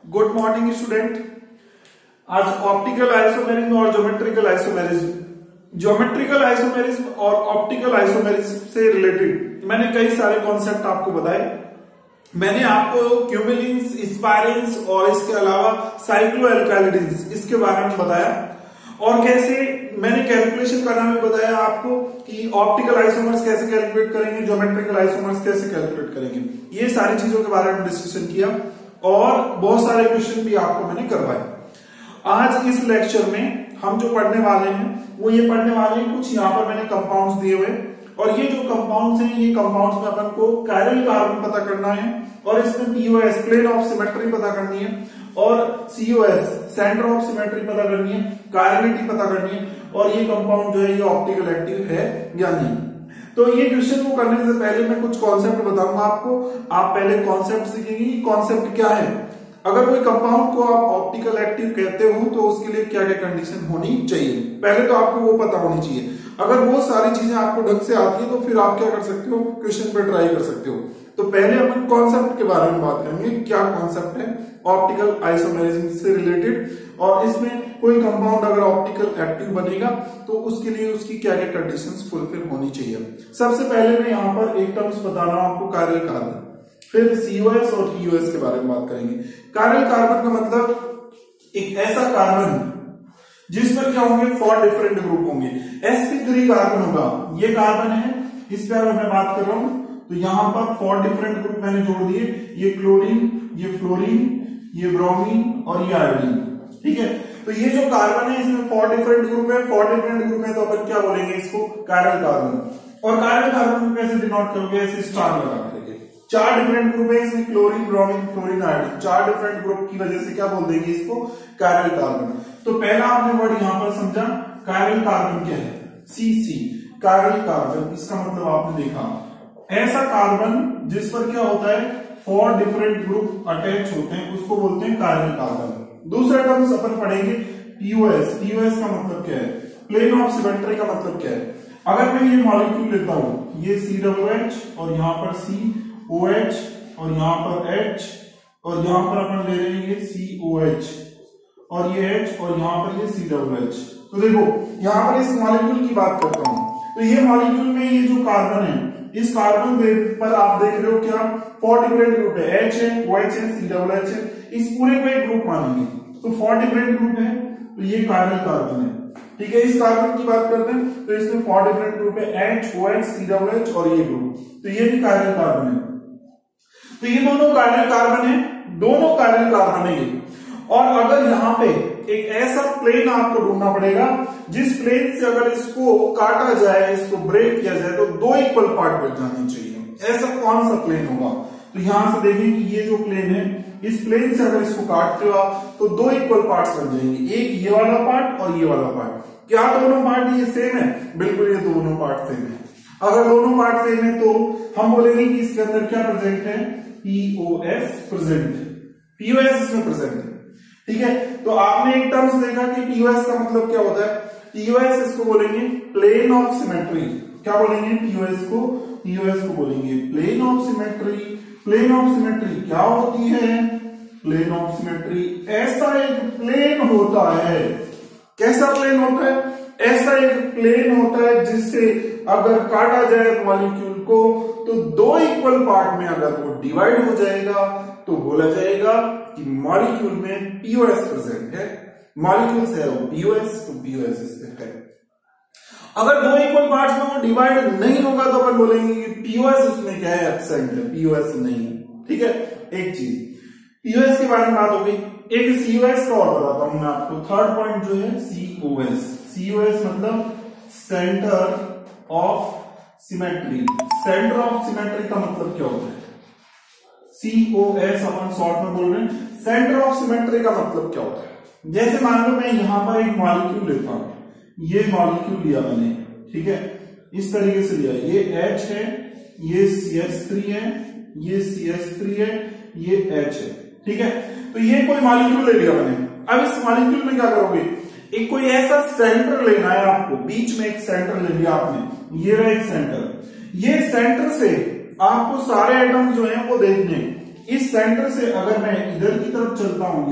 Good morning student. आज optical isomerism और geometrical isomerism, geometrical isomerism और ऑप्टिकल आइसोमेरिज्म से रिलेटेड मैंने कई सारे कॉन्सेप्ट आपको बताए। मैंने आपको क्यूमुलिन्स, स्पाइरेंस और इसके अलावा साइक्लो एल्काइलिडीन्स इसके बारे में बताया और कैसे मैंने कैलकुलेशन करना भी बताया आपको कि ऑप्टिकल आइसोमर्स कैसे कैलकुलेट करेंगे, ज्योमेट्रिकल आइसोमर्स कैसे कैलकुलेट करेंगे। ये सारी चीजों के बारे में डिस्कशन किया और बहुत सारे क्वेश्चन भी आपको मैंने करवाए। आज इस लेक्चर में हम जो पढ़ने वाले हैं वो ये पढ़ने वाले हैं, कुछ यहाँ पर मैंने कंपाउंड्स दिए हुए और ये जो कंपाउंड्स हैं ये कंपाउंड्स में अपन को कायरल कार्बन पता करना है और इसमें पीओएस प्लेन ऑफ सिमेट्री पता करनी है और सीओएस सेंटर ऑफ सिमेट्री पता करनी है, कायरलिटी पता करनी है और ये कंपाउंड जो है ये ऑप्टिकल एक्टिव है या नहीं। तो ये क्वेश्चन को करने से पहले मैं कुछ कॉन्सेप्ट बताऊंगा आपको। आप पहले कॉन्सेप्ट सीखेंगे। कॉन्सेप्ट क्या है, अगर कोई कंपाउंड को आप ऑप्टिकल एक्टिव कहते हो तो उसके लिए क्या क्या कंडीशन होनी चाहिए, पहले तो आपको वो पता होनी चाहिए। अगर वो सारी चीजें आपको ढंग से आती है तो फिर आप क्या कर सकते हो, क्वेश्चन पे ट्राई कर सकते हो। तो पहले अपन कॉन्सेप्ट के बारे में बात करेंगे, क्या कॉन्सेप्ट है ऑप्टिकल आइसोमेरिज्म से रिलेटेड और इसमें कोई कंपाउंड अगर ऑप्टिकल एक्टिव बनेगा तो उसके लिए उसकी क्या क्या कंडीशंस फुलफिल होनी चाहिए। सबसे पहले मैं यहाँ पर एक टर्म्स बता रहा हूं आपको, कायरल कार्बन, फिर सीओएस और टीओएस के बारे में बात करेंगे। कायरल कार्बन का मतलब एक ऐसा कार्बन जिस पर क्या होंगे 4 डिफरेंट ग्रुप होंगे। sp3 कार्बन होगा, ये कार्बन है, इस पर अगर मैं बात कर रहा हूं तो यहां पर 4 डिफरेंट ग्रुप मैंने जोड़ दिए, ये क्लोरीन, ये फ्लोरीन, ये ब्रोमीन और ये आयोडीन। ठीक है, तो ये जो कार्बन है इसमें 4 डिफरेंट ग्रुप है, 4 डिफरेंट ग्रुप है तो अपन क्या बोलेंगे इसको, कायरल कार्बन। और कायरल कार्बन को कैसे डिनोट करोगे, ऐसे स्टार लगा करके। 4 डिफरेंट ग्रुप है इसमें, chlorine, bromine, fluorine, iodine, 4 different group की वजह से क्या बोल देंगे इसको, कायरल कार्बन। तो पहला आपने वर्ड यहां पर समझा, कायरल कार्बन क्या है, सीसी, कायरल कार्बन। इसका मतलब आपने देखा ऐसा कार्बन जिस पर क्या होता है 4 डिफरेंट ग्रुप अटैच होते हैं उसको बोलते हैं कायरल कार्बन। दूसरा टर्म्स अपन पढ़ेंगे पीओएस। पीओएस का मतलब क्या है, प्लेन ऑफ सिमेट्री का मतलब क्या है। अगर मैं ये मॉलिक्यूल लेता हूं, ये COH और यहां पर COH और यहां पर H और यहां पर अपन ले रहे हैं ये COH और ये H और यहां पर ये COH। तो देखो यहां पर इस मॉलिक्यूल की बात करता हूं तो ये मॉलिक्यूल में ये जो कार्बन है, इस कार्बन पर आप देख रहे हो क्या 4 डिफरेंट ग्रुप है, H है, OH है, COH है, इस पूरे को एक ग्रुप मानेंगे तो 4 डिफरेंट ग्रुप है तो ये कायरल कार्बन है। ठीक है, इस कार्बन की बात करते हैं तो इसमें 4 डिफरेंट ग्रुप है, H, OH, COH और ये ग्रुप, तो ये भी कायरल कार्बन है। तो ये दोनों कायरल कार्बन है, दोनों कायरल कार्बन है ये। और अगर यहाँ पे एक ऐसा प्लेन आपको ढूंढना पड़ेगा जिस प्लेन से अगर इसको काटा जाए, इसको ब्रेक किया जाए तो 2 इक्वल पार्ट बन जाने चाहिए। ऐसा कौन सा प्लेन होगा, तो यहां से देखें कि ये जो प्लेन है, इस प्लेन से अगर इसको काटते हो आप तो 2 इक्वल पार्ट्स बन जाएंगे, एक ये वाला पार्ट और ये वाला पार्ट। क्या दोनों पार्ट ये सेम है, बिल्कुल ये दोनों पार्ट सेम है। अगर दोनों पार्ट सेम है तो हम बोलेंगे कि इसके अंदर क्या प्रेजेंट है, पीओएस प्रेजेंट, पीओएस इसमें प्रेजेंट है। ठीक है, तो आपने एक टर्म्स देखा कि पीओएस का मतलब क्या होता है। पीओएस इसको बोलेंगे प्लेन ऑफ सिमेट्री। क्या बोलेंगे पीओएस को, पीओएस को बोलेंगे plane of symmetry. Plane of symmetry क्या होती है, प्लेन ऑफ सिमेट्री ऐसा एक प्लेन होता है। कैसा प्लेन होता है, ऐसा एक प्लेन होता है जिससे अगर काटा जाए मॉलिक्यूल को तो 2 इक्वल पार्ट में अगर वो डिवाइड हो जाएगा तो बोला जाएगा कि मॉलिक्यूल में पीओएस प्रेजेंट है। मॉलिक्यूल से है वो पीओएस, तो पीओएस इसमें है। अगर 2 इक्वल पार्ट्स में वो डिवाइड नहीं होगा तो अपन बोलेंगे कि पीओएस उसमें क्या है, एब्सेंट है, पीओएस नहीं है। ठीक है, एक चीज पीओएस के बारे में बात हो गई। एक सीओएस का और बताता हूं मैं आपको, थर्ड पॉइंट जो है सीओएस। सीओएस मतलब centre of symmetry. Centre of symmetry का मतलब क्या होता है, COS अपन शॉर्ट में बोल रहे हैं। सेंटर ऑफ सिमेट्री का मतलब क्या होता है, जैसे मान लो मैं यहां पर एक मॉलिक्यूल लेता हूं, ये मॉलिक्यूल लिया मैंने, ठीक है, इस तरीके से लिया, ये H है, ये CH3 है, ये CH3 है, ये H है। ठीक है, तो ये कोई मॉलिक्यूल ले लिया मैंने। अब इस मॉलिक्यूल में क्या करोगे, एक कोई ऐसा सेंटर लेना है आपको, बीच में एक सेंटर ले लिया आपने, ये रहा एक सेंटर। ये सेंटर से आपको सारे एटम्स जो हैं वो देखने, इस सेंटर से अगर मैं इधर की तरफ चलता हूं,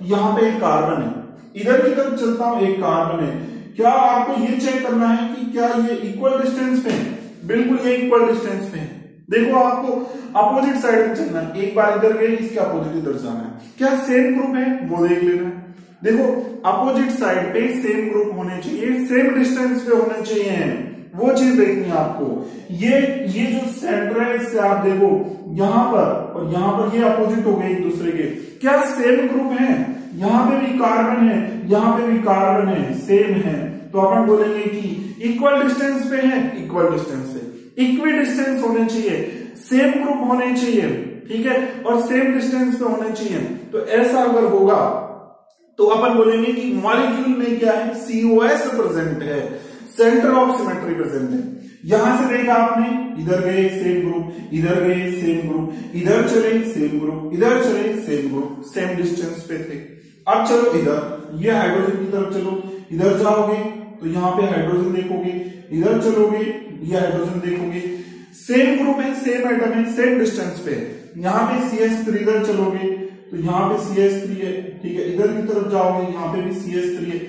यहां पे एक कार्बन है, इधर की तरफ चलता हूं एक कार्बन है, क्या आपको ये चेक करना है कि क्या ये इक्वल डिस्टेंस पे है? बिल्कुल ये इक्वल डिस्टेंस पे है। देखो आपको अपोजिट साइड में चलना है, एक बार इधर गए इसके अपोजिट इधर जाना है, क्या सेम ग्रुप है वो देख लेना है। देखो अपोजिट साइड पे सेम ग्रुप होने चाहिए, सेम डिस्टेंस पे होने चाहिए, वो चीज देखनी है आपको। ये जो सेंटर है इससे आप देखो यहां पर और यहां पर ये अपोजिट हो गए एक दूसरे के, क्या सेम ग्रुप है? यहां पे भी कार्बन है, यहां पे भी कार्बन है, सेम है, तो अपन बोलेंगे कि इक्वल डिस्टेंस पे है, इक्वल डिस्टेंस पे, इक्वी डिस्टेंस होने चाहिए, सेम ग्रुप होने चाहिए, ठीक है, और सेम डिस्टेंस पे होने चाहिए। तो ऐसा अगर होगा तो अपन बोलेंगे कि मॉलिक्यूल में क्या है, COS प्रेजेंट है, सेंटर ऑफ सिमेट्री प्रेजेंट है। यहां से देखा आपने, इधर गए सेम ग्रुप, इधर गए सेम ग्रुप, इधर चले सेम ग्रुप, इधर चले सेम ग्रुप, सेम डिस्टेंस पे थे। अब चलो इधर, ये हाइड्रोजन की तरफ चलो, इधर जाओगे तो यहाँ पे हाइड्रोजन देखोगे, इधर चलोगे ये हाइड्रोजन देखोगे, सेम ग्रुप है, सेम एटम है, सेम डिस्टेंस पे है। यहाँ पे CH3, इधर चलोगे तो यहाँ पे CH3 है, ठीक है, इधर की तरफ जाओगे यहाँ पे भी CH3 है,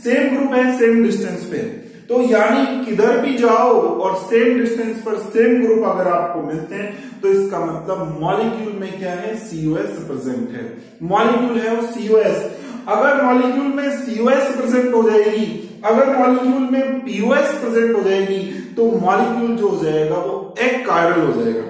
सेम ग्रुप है, सेम डिस्टेंस पे है। तो यानी किधर भी जाओ और सेम डिस्टेंस पर सेम ग्रुप अगर आपको मिलते हैं तो इसका मतलब मॉलिक्यूल में क्या है, COS प्रेजेंट है, मॉलिक्यूल है वो COS। अगर मॉलिक्यूल में COS प्रेजेंट हो जाएगी, अगर मॉलिक्यूल में POS प्रेजेंट हो जाएगी तो मॉलिक्यूल जो हो जाएगा वो एकायरल हो जाएगा,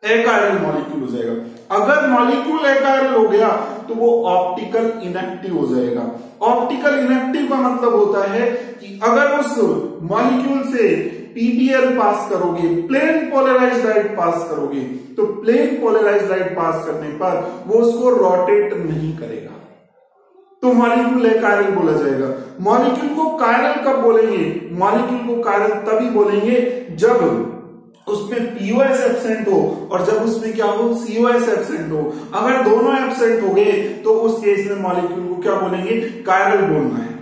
एकायरल मॉलिक्यूल हो जाएगा। अगर मॉलिक्यूल एकायरल हो गया तो वो ऑप्टिकल इनएक्टिव हो जाएगा। ऑप्टिकल इनएक्टिव का मतलब होता है कि अगर उस मॉलिक्यूल से PPL पास करोगे, प्लेन पोलराइज्ड लाइट पास करोगे, तो प्लेन पोलराइज्ड लाइट पास करने पर वो उसको रोटेट नहीं करेगा, तो मॉलिक्यूल एकायरल बोला जाएगा। मॉलिक्यूल को कायरल कब बोलेंगे? मॉलिक्यूल को कायरल तभी बोलेंगे जब उसमें POS एब्सेंट हो और जब उसमें क्या हो, COS एब्सेंट हो। अगर दोनों एब्सेंट हो गए तो उस केस में मॉलिक्यूल को क्या बोलेंगे, कायरल बोलना है।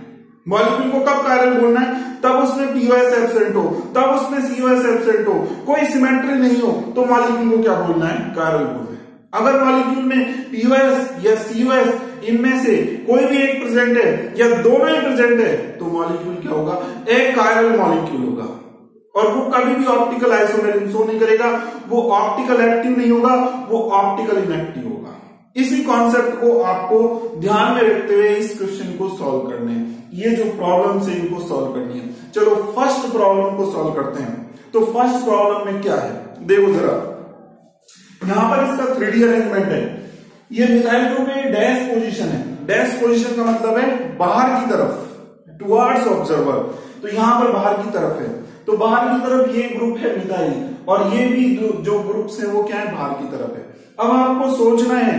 मॉलिक्यूल को कब कायरल बोलना है? तब उसमें POS एब्सेंट हो, तब उसमें COS एब्सेंट हो, कोई सिमेट्री नहीं हो, तो मॉलिक्यूल को क्या बोलना है, कायरल बोलना है। अगर मॉलिक्यूल में POS या COS इनमें से कोई भी एक प्रेजेंट है या दोनों ही प्रेजेंट है तो मॉलिक्यूल क्या होगा, एकायरल मॉलिक्यूल होगा। और वो कभी भी ऑप्टिकल आइसोमेरिज्म शो नहीं करेगा, वो ऑप्टिकल एक्टिव नहीं होगा, वो ऑप्टिकल इनएक्टिव होगा। इसी कॉन्सेप्ट को आपको ध्यान में रखते हुए इस क्वेश्चन को सॉल्व करने हैं। ये जो प्रॉब्लम है इनको सॉल्व करनी है। चलो फर्स्ट प्रॉब्लम को सॉल्व करते हैं। तो फर्स्ट प्रॉब्लम में क्या है, देखो जरा, यहां पर इसका 3D अरेंजमेंट है। ये मिथाइल ग्रुप में डैश पोजीशन है। डैश पोजीशन का मतलब है बाहर की तरफ, टुवर्ड्स ऑब्जर्वर। तो यहां पर बाहर की तरफ है, तो बाहर की तरफ ये ग्रुप है मिथाइल, और ये भी जो ग्रुप्स है वो क्या है, बाहर की तरफ है। अब आपको सोचना है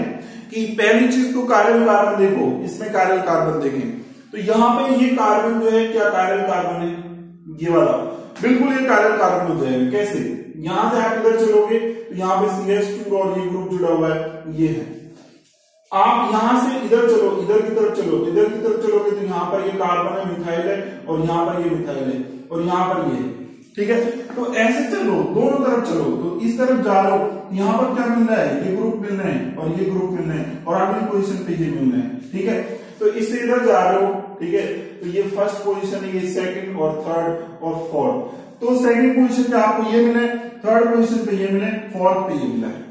कि पहली चीज तो कायरल कार्बन देखो, इसमें कायरल कार्बन देखें तो यहाँ पे ये कार्बन जो है क्या कायरल कार्बन है, ये वाला बिल्कुल ये कायरल कार्बन हो जाएगा। कैसे? यहां से आप इधर चलोगे तो यहाँ पे CH2 और ये ग्रुप जुड़ा हुआ है, ये है। आप यहां से इधर चलो, इधर की तरफ चलो, इधर की तरफ चलोगे तो यहाँ पर ये कार्बन है, मिथाइल है, और यहाँ पर ये मिथाइल है, और यहाँ पर ये, ठीक है। तो ऐसे चलो, दोनों तरफ चलो, तो इस तरफ जा रहे हो, यहाँ पर क्या मिल रहा है, ये ग्रुप मिल रहे हैं और ये ग्रुप मिल रहे हैं, और अगली पोजीशन पे ये मिल रहे हैं, ठीक है। तो इससे इधर जा रहे हो, ठीक है, तो ये फर्स्ट पोजीशन है, ये सेकंड और थर्ड और फोर्थ। तो सेकंड पोजीशन पे आपको ये मिले, थर्ड पोजीशन पे ये मिले, फोर्थ पे ये मिला है।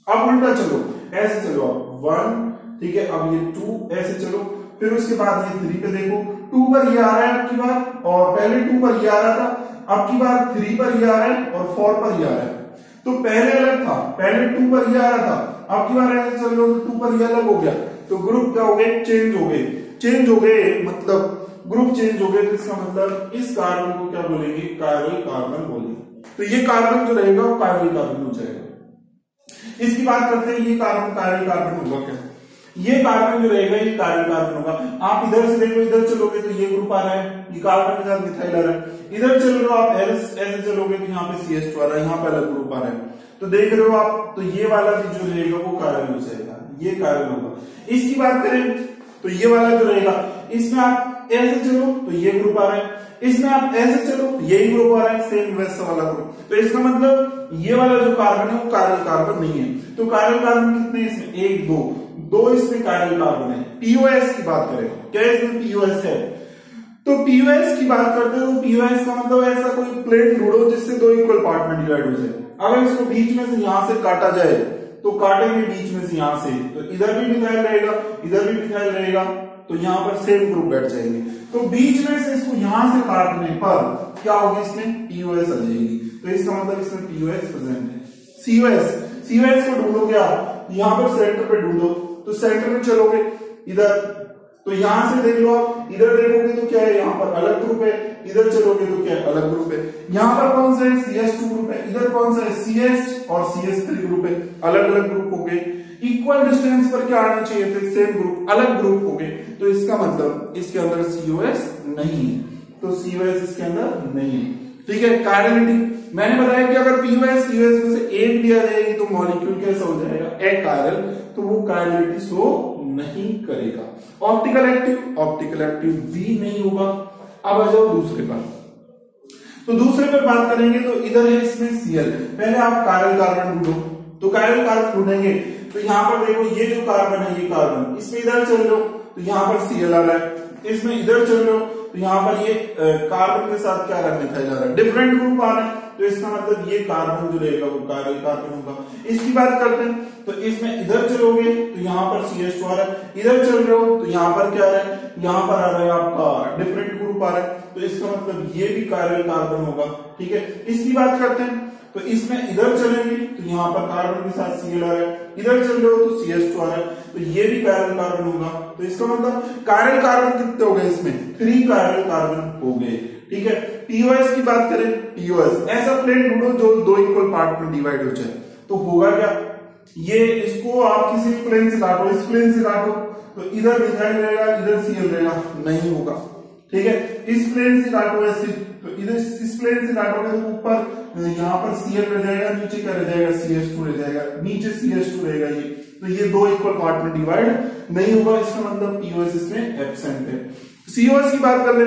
अब उल्टा चलो, ऐसे चलो आप 1, ठीक है, अब ये 2, ऐसे चलो, फिर उसके बाद ये 3 पे देखो, 2 पर ये आ रहा है आपकी बार, और पहले 2 पर ये आ रहा था, अब की बार 3 पर ये आ रहा है और 4 पर ये आ रहा है। तो पहले अलग था, पहले 2 पर ये आ रहा था, अब की बार ऐसे चल रहे हो तो 2 पर ये अलग हो गया, तो ग्रुप क्या हो गए, चेंज हो गए। चेंज हो गए मतलब ग्रुप चेंज हो गए, तो इसका मतलब इस कार्बन को क्या बोलेंगे, कायरल कार्बन बोलेंगे। तो ये कार्बन जो रहेगा वो कायरल कार्बन हो जाएगा। इसकी बात करते हैं, ये कार्बन कायरल कार्बन होगा क्या, ये कार्बन जो रहेगा ये कायरल कार्बन होगा। आप इधर से देखो, इधर चलोगे तो ये ग्रुप आ रहा है, ये कार्बन के साथ मिथाइल आ रहा है। इधर चल रहे हो आप ऐसे चलोगे तो यहाँ पे CH2 आ रहा है, यहाँ पे अलग ग्रुप आ रहा है। तो देख रहे हो आप, तो ये वाला भी जो रहेगा वो कायरल हो जाएगा, ये कायरल होगा। इसकी बात करें तो ये वाला जो रहेगा, इसमें आप आप ऐसे चलो तो ये ग्रुप आ रहा है, इसमें आप ऐसे चलो यही ग्रुप आ रहा है, सेम वैसा वाला ग्रुप। तो इसका मतलब ये वाला जो कार्बन है वो कायरल कार्बन नहीं है। तो कायरल कार्बन कितने इसमें, एक दो इसमें कायरल कार्बन है। पीओएस की बात करें, क्या इसमें पीओएस है? तो पीओएस की बात करते हैं तो पीओएस का मतलब ऐसा कोई प्लेन ढूंढो जिससे दो इक्वल पार्ट में डिवाइड हो जाए। अगर इसको बीच में से यहां से काटा जाए तो काटेंगे बीच में से यहां से, तो इधर भी मिथाइल रहेगा, इधर भी मिथाइल रहेगा, तो यहां पर सेम ग्रुप बैठ जाएंगे। तो बीच में से इसको यहां से काटने पर क्या होगा, इसमें पीओएस आ जाएगी। तो इसका मतलब इसमें पीओएस प्रेजेंट है। सीओएस को ढूंढोगे आप, यहां पर सेंटर पे ढूंढो, तो सेंटर में चलोगे इधर, तो यहां से देख लो आप, इधर देखोगे तो क्या है, यहाँ पर अलग ग्रुप है, इधर चलोगे तो क्या है, अलग ग्रुप है। यहाँ पर कौन सा है, CH2 ग्रुप है, इधर कौन सा है, CH और CH3 ग्रुप है, अलग अलग ग्रुप हो गए। इक्वल डिस्टेंस पर क्या आना चाहिए थे, सेम ग्रुप, अलग ग्रुप हो गए। तो इसका मतलब इसके अंदर COS नहीं है, तो COS इसके अंदर नहीं है। ठीक है, कायरलिटी मैंने बताया कि अगर POS COS में से एक दिया जाएगी तो मॉलिक्यूल कैसा हो जाएगा, अकायरल, तो वो कायरलिटी शो नहीं करेगा। ऑप्टिकल एक्टिव भी नहीं होगा। अब आ जाओ दूसरे पर, तो दूसरे पर बात करेंगे तो इधर है इसमें Cl। पहले आप कायरल कार्बन ढूंढो, तो कायरल कार्बन ढूंढेंगे तो यहाँ पर देखो ये जो कार्बन है, ये कार्बन, इसमें इधर चल लो तो यहाँ पर Cl आ रहा है, इसमें इधर चल लो तो यहाँ पर ये कार्बन के साथ क्या आ रहा है, मिथाइल आ रहा है, डिफरेंट ग्रुप आ रहा है। तो इसका मतलब ये कार्बन जो रहेगा वो कायरल कार्बन होगा। इसकी बात करते हैं तो इसमें इधर चलोगे तो यहाँ पर CH2 आ रहा है, इधर चल रहे हो तो यहाँ पर क्या आ रहा है, यहाँ पर आ रहा है आपका डिफरेंट ग्रुप आ रहा है। तो इसका मतलब ये भी कायरल कार्बन होगा। ठीक है, इसकी बात करते हैं तो इसमें इधर चलेंगे तो यहाँ पर कार्बन के साथ Cl आ रहा है, इधर चल रहे हो तो CH2 आ रहा है, तो ये भी कायरल कार्बन होगा। तो इसका मतलब कायरल कार्बन कितने हो गए, इसमें 3 कायरल कार्बन हो गए। ठीक है, पीओएस की बात करें, पीओएस ऐसा प्लेन ढूंढो जो दो इक्वल पार्ट में डिवाइड हो जाए, तो होगा क्या, ये इसको आप किसी प्लेन से काटो, इस प्लेन से काटो तो इधर मिथाइल रहेगा, इधर Cl रहेगा, नहीं होगा। ठीक है, इस प्लेन से काटो ऐसे, तो इधर इस प्लेन से काटोगे तो ऊपर यहाँ पर Cl रह जाएगा, नीचे क्या रह जाएगा, CH2 रह जाएगा, नीचे CH2 रहेगा ये, तो ये दो इक्वल पार्ट में डिवाइड नहीं होगा। इसका मतलब पीओएस इसमें एब्सेंट है। COS की बात कर ले,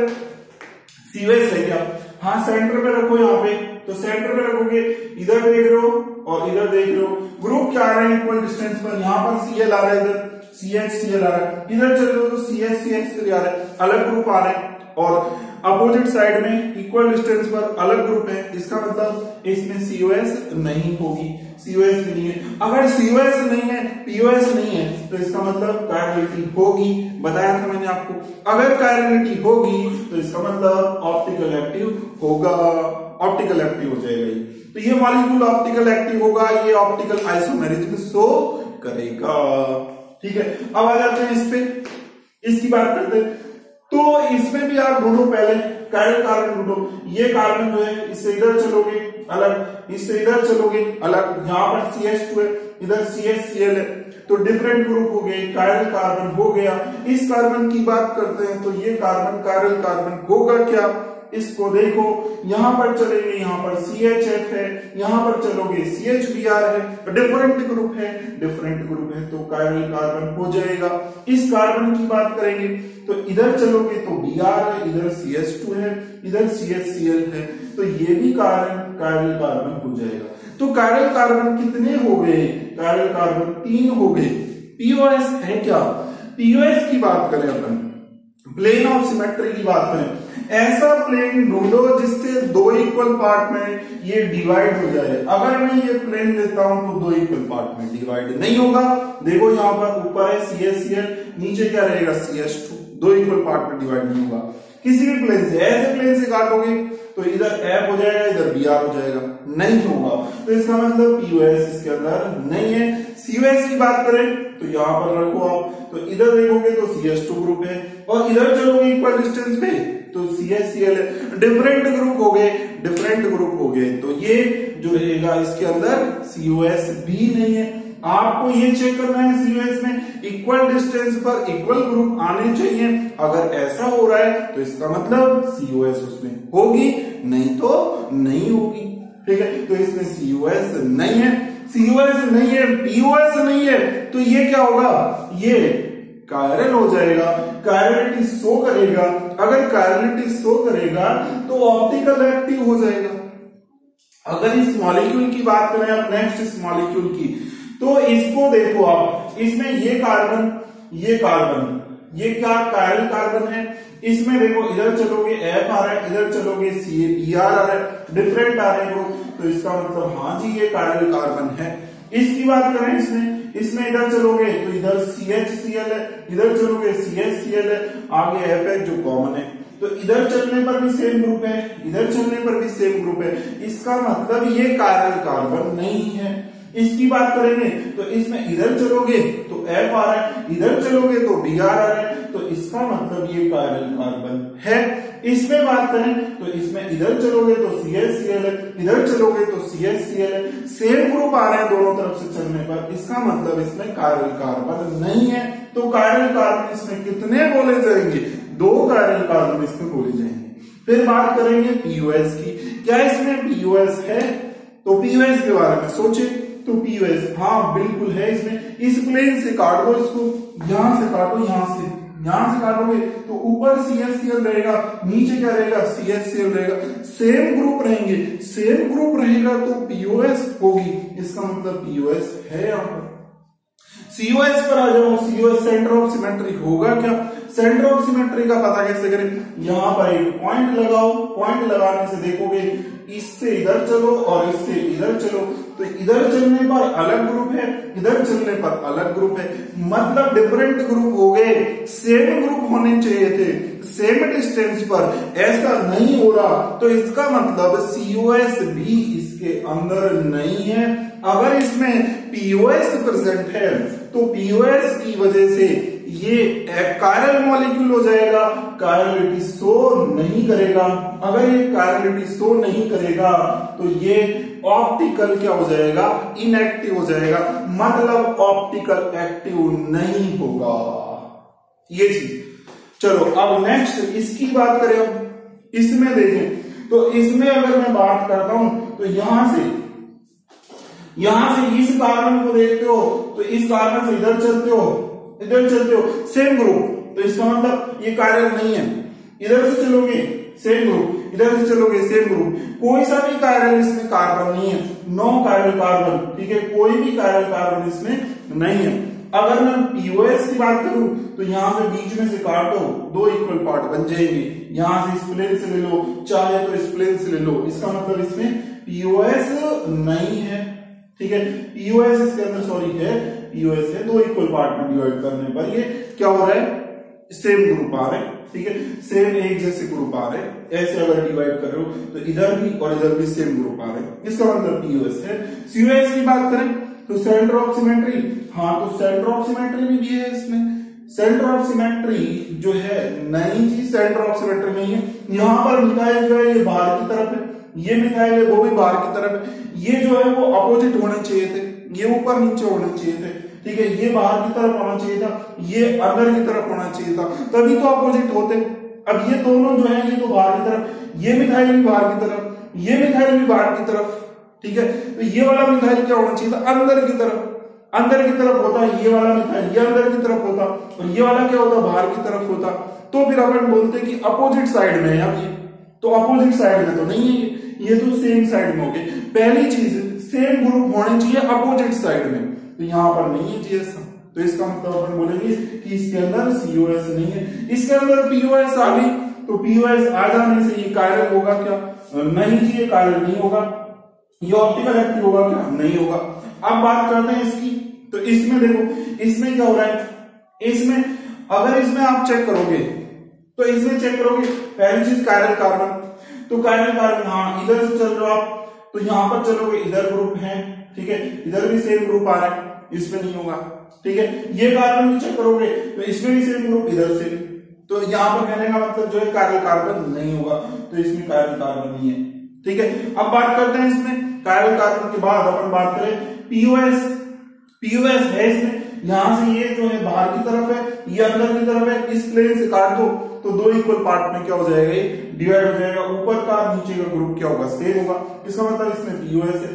COS है क्या, हाँ सेंटर पे रखो यहाँ पे, तो सेंटर पे रखोगे, इधर देख रहे हो और इधर देख रहे हो, ग्रुप क्या आ रहा है इक्वल डिस्टेंस पर, यहाँ पर Cl आ रहा है, इधर CH आ रहा है, इधर चल रहे हो तो CH3 आ रहा है, अलग ग्रुप आ रहे हैं, और अपोजिट साइड में इक्वल डिस्टेंस पर अलग ग्रुप है। इसका मतलब इसमें COS नहीं होगी, COS नहीं है। अगर COS नहीं है, POS नहीं है, तो इसका मतलब कायरलिटी होगी। बताया था मैंने आपको, अगर कायरलिटी होगी तो इसका मतलब ऑप्टिकल एक्टिव होगा, ऑप्टिकल एक्टिव हो जाएगा ये। तो ये मॉलिक्यूल ऑप्टिकल एक्टिव होगा, ये ऑप्टिकल आइसोमेरिज्म शो करेगा। ठीक है, अब आ जाते हैं इस पे, इसकी बात करते हैं। तो इसमें भी आप ढूंढो, पहले कायरल कार्बन ढूंढो। ये कार्बन जो है इससे इधर चलोगे अलग, इससे इधर चलोगे अलग, यहाँ पर CH2 है, इधर CHCl है, तो डिफरेंट ग्रुप हो गए, कायरल कार्बन हो गया। इस कार्बन की बात करते हैं तो ये कार्बन कायरल कार्बन होगा क्या, इसको देखो, यहां पर चलेंगे, यहां पर CHF है, यहां पर चलोगे CHBr है, डिफरेंट ग्रुप है, डिफरेंट ग्रुप है तो कायरल कार्बन हो जाएगा। इस कार्बन की बात करेंगे तो इधर चलोगे तो Br है, इधर CH2 है, इधर CHCl है, तो ये भी कायरल कार्बन हो जाएगा। तो कायरल कार्बन कितने हो गए, कायरल कार्बन 3 हो गए। पीओएस है क्या, पीओएस की बात करें अपन, प्लेन ऑफ सिमेट्री की बात करें, ऐसा प्लेन ढूंढो जिससे दो इक्वल पार्ट में ये डिवाइड हो जाए। अगर मैं ये प्लेन लेता हूं तो दो इक्वल पार्ट में डिवाइड नहीं होगा। देखो यहाँ पर ऊपर है CHCl, नीचे क्या रहेगा CH2, दो इक्वल पार्ट में डिवाइड नहीं होगा। किसी भी प्लेन से, ऐसे प्लेन से काटोगे तो इधर F हो जाएगा, इधर Br हो जाएगा, नहीं होगा। तो इसका मतलब पीओएस इसके अंदर नहीं है। COS की बात करें तो यहाँ पर रखो आप, तो इधर देखोगे तो CH2 ग्रुप है, और इधर चलोगे इक्वल डिस्टेंस पे तो CHCl है, डिफरेंट ग्रुप हो गए, डिफरेंट ग्रुप हो गए, तो ये जो रहेगा इसके अंदर COS भी नहीं है। आपको ये चेक करना है COS में इक्वल डिस्टेंस पर इक्वल ग्रुप आने चाहिए। अगर ऐसा हो रहा है तो इसका मतलब COS उसमें होगी, नहीं तो नहीं होगी। ठीक है, तो इसमें COS नहीं है, COS नहीं है, POS नहीं है, तो ये क्या होगा, ये कायरल हो जाएगा, कायरलिटी शो करेगा। अगर कायरलिटी शो करेगा तो ऑप्टिकल एक्टिव हो जाएगा। अगर इस मॉलिक्यूल की बात करें अब नेक्स्ट इस मॉलिक्यूल की, तो इसको देखो आप, इसमें ये कार्बन ये क्या कायरल कार्बन है। इसमें देखो इधर चलोगे F आ रहा है, इधर चलोगे CABR आ रहा है, डिफरेंट आ रहे हैं ग्रुप, तो इसका मतलब हाँ जी ये कायरल कार्बन है। इसकी बात करें इसमें इधर चलोगे तो इधर CHCl है, इधर चलोगे CHCl है, आगे F है जो कॉमन है, तो इधर चलने पर भी सेम ग्रुप है, इधर चलने पर भी सेम ग्रुप है। इसका मतलब ये कायरल कार्बन नहीं है। इसकी बात करेंगे तो इसमें इधर चलोगे तो F आ रहा है, इधर चलोगे तो Br आ रहा है, तो इसका मतलब ये कायरल कार्बन है। इसमें बात करें तो इसमें इधर चलोगे तो CHCl है, इधर चलोगे तो CHCl है, सेम ग्रुप आ रहे हैं दोनों तरफ से चलने पर, इसका मतलब इसमें कायरल कार्बन नहीं है। तो कायरल कार्बन इसमें कितने बोले जाएंगे? 2 कायरल कार्बन इसमें बोले जाएंगे। फिर बात करेंगे POS की, क्या इसमें POS है? तो POS के बारे में सोचे तो POS हाँ बिल्कुल है इसमें। इस प्लेन से काट दो इसको, यहां से काटो, यहां से काटोगे तो ऊपर CHCl रहेगा, नीचे क्या रहेगा? CHCl रहेगा, सेम ग्रुप रहेंगे, सेम ग्रुप रहेगा तो POS होगी, इसका मतलब POS है। यहाँ पर COS पर आ जाओ, COS सेंटर ऑफ सिमेट्री होगा क्या? सेंटर ऑफ सिमेट्री का पता कैसे करें? यहां पर एक पॉइंट लगाओ, पॉइंट लगाने से देखोगे इससे इधर चलो और इससे इधर चलो, तो इधर चलने पर अलग ग्रुप है, इधर चलने पर अलग ग्रुप है, मतलब डिफरेंट ग्रुप हो गए, सेम ग्रुप होने चाहिए थे सेम डिस्टेंस पर, ऐसा नहीं हो रहा, तो इसका मतलब COS भी इसके अंदर नहीं है। अगर इसमें POS प्रेजेंट है तो POS की वजह से ये कायरल मॉलिक्यूल हो जाएगा, कायरलिटी शो नहीं करेगा। अगर ये कायरलिटी शो नहीं करेगा तो ये ऑप्टिकल क्या हो जाएगा? इनएक्टिव हो जाएगा, मतलब ऑप्टिकल एक्टिव नहीं होगा, ये चीज। चलो अब नेक्स्ट इसकी बात करें, अब इसमें देखें तो इसमें अगर मैं बात करता हूं तो यहां से इस कार्बन को देखते हो तो इस कार्बन से इधर चलते हो सेम ग्रुप, तो इसका मतलब ये कायरल नहीं है। इधर से चलोगे सेम ग्रुप, इधर से चलोगे सेम ग्रुप, कोई सा भी कायरल इसमें कार्बन नहीं है, नो कायरल कार्बन, ठीक है, कोई भी कायरल कार्बन इसमें नहीं है। अगर मैं POS की बात करूं तो यहां से बीच में से काटो, 2 इक्वल पार्ट बन जाएंगे, यहां से इस प्लेन से ले लो, चाहे तो इस प्लेन से ले लो, इसका मतलब इसमें POS नहीं है, ठीक है। POS इसके अंदर सॉरी है, POS है, 2 इक्वल पार्ट में डिवाइड करने पर ये क्या हो रहा है? सेम ग्रुप आ रहे हैं, ठीक है, सेम एक जैसे ग्रुप आ रहे हैं। ऐसे अगर डिवाइड कर रहे हो तो इधर भी और इधर भी सेम ग्रुप आ रहे हैं, इसका मतलब POS है। COS की बात करें तो सेंटर ऑफ सिमेट्री, हाँ तो सेंटर ऑफ सिमेट्री भी है इसमें। सेंटर ऑफ सिमेट्री जो है नहीं जी, सेंटर ऑफ सिमेट्री नहीं है। यहां पर मिथाइल जो है ये बाहर की तरफ है, ये मिथाइल है वो भी बाहर की तरफ है, ये जो है वो अपोजिट होने चाहिए थे, ये ऊपर नीचे होने चाहिए थे, ठीक है, ये बाहर की तरफ होना चाहिए था, ये अंदर की तरफ होना चाहिए था, तभी तो अपोजिट होते। अब ये दोनों जो है ये तो बाहर की तरफ, ये मिथाइल भी बाहर की तरफ, ये मिथाइल भी बाहर की तरफ, ठीक है, तो ये वाला मिथाइल क्या होना चाहिए था? अंदर की तरफ होता, ये वाला मिथाइल ये अंदर की तरफ होता और ये वाला क्या होता? बाहर की तरफ होता। तो फिर अपन बोलते कि अपोजिट साइड में है। अब ये तो अपोजिट साइड में तो नहीं है, ये तो सेम साइड में हो गए। पहली चीज सेम ग्रुप होने चाहिए अपोजिट साइड में, तो यहां पर नहीं है जी ऐसा, तो इसका मतलब अपन बोलेंगे कि इसके अंदर COS नहीं है। इसके अंदर POS आ गई, तो POS आ जाने से ये कायरल होगा क्या? नहीं जी, ये कायरल नहीं होगा। ये ऑप्टिकल एक्टिव होगा क्या? नहीं होगा। अब बात करते हैं इसकी, तो इसमें देखो इसमें क्या हो रहा है? इसमें अगर इसमें आप चेक करोगे तो इसमें चेक करोगे, पहली चीज कायरल कार्बन, तो कायरल कार्बन हाँ इधर से चल रहे हो आप तो यहां पर चलोगे, इधर ग्रुप है, ठीक है, इधर भी सेम ग्रुप आ रहा है, इसमें नहीं होगा, ठीक है। ये कार्बन भी चेक करोगे तो इसमें भी सेम ग्रुप, इधर से, तो यहां पर कहने का मतलब जो है कायरल कार्बन नहीं होगा, तो इसमें कायरल कार्बन नहीं है, ठीक है। अब बात करते हैं इसमें कायरल कार्बन के बाद अपन बात करें POS है इसमें, यहां से ये जो है बाहर की तरफ है, ये अंदर की तरफ है, इस प्लेन से काट दो तो 2 इक्वल पार्ट में क्या हो जाएगा? ये डिवाइड हो जाएगा, ऊपर का नीचे का ग्रुप क्या होगा? सेम होगा, इसका मतलब इसमें POS है।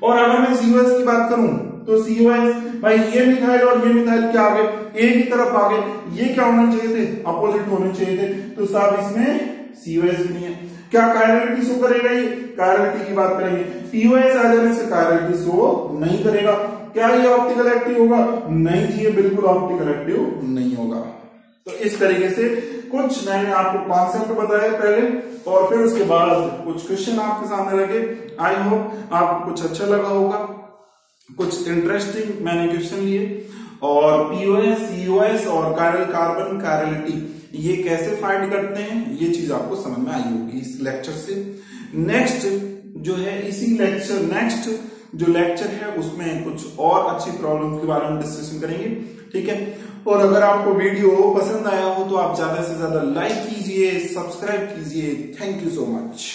और अगर मैं COS की बात करूं तो COS भाई ये मिथाइल और ये मिथाइल क्या आ गए, एक ही तरफ आ गए, ये क्या होने चाहिए थे, अपोजिट होने चाहिए थे, तो साहब इसमें COS भी नहीं है। क्या कायरलिटी शो करेगा, ये कायरलिटी की बात करेंगे, POS आ जाने से कायरलिटी शो नहीं करेगा। क्या ये ऑप्टिकल एक्टिव होगा, नहीं जी ये बिल्कुल ऑप्टिकल एक्टिव नहीं होगा। तो इस तरीके से कुछ मैंने आपको कॉन्सेप्ट बताया पहले और फिर उसके बाद कुछ क्वेश्चन आपके सामने रखे। आई होप आपको कुछ अच्छा लगा होगा, कुछ इंटरेस्टिंग मैंने क्वेश्चन लिए और POS, COS और कायरल कार्बन कायरलिटी ये कैसे फाइंड करते हैं ये चीज आपको समझ में आई होगी इस लेक्चर से। नेक्स्ट जो है इसी लेक्चर नेक्स्ट जो लेक्चर है उसमें कुछ और अच्छी प्रॉब्लम के बारे में डिस्कशन करेंगे, ठीक है। और अगर आपको वीडियो पसंद आया हो तो आप ज्यादा से ज्यादा लाइक कीजिए, सब्सक्राइब कीजिए। Thank you so much.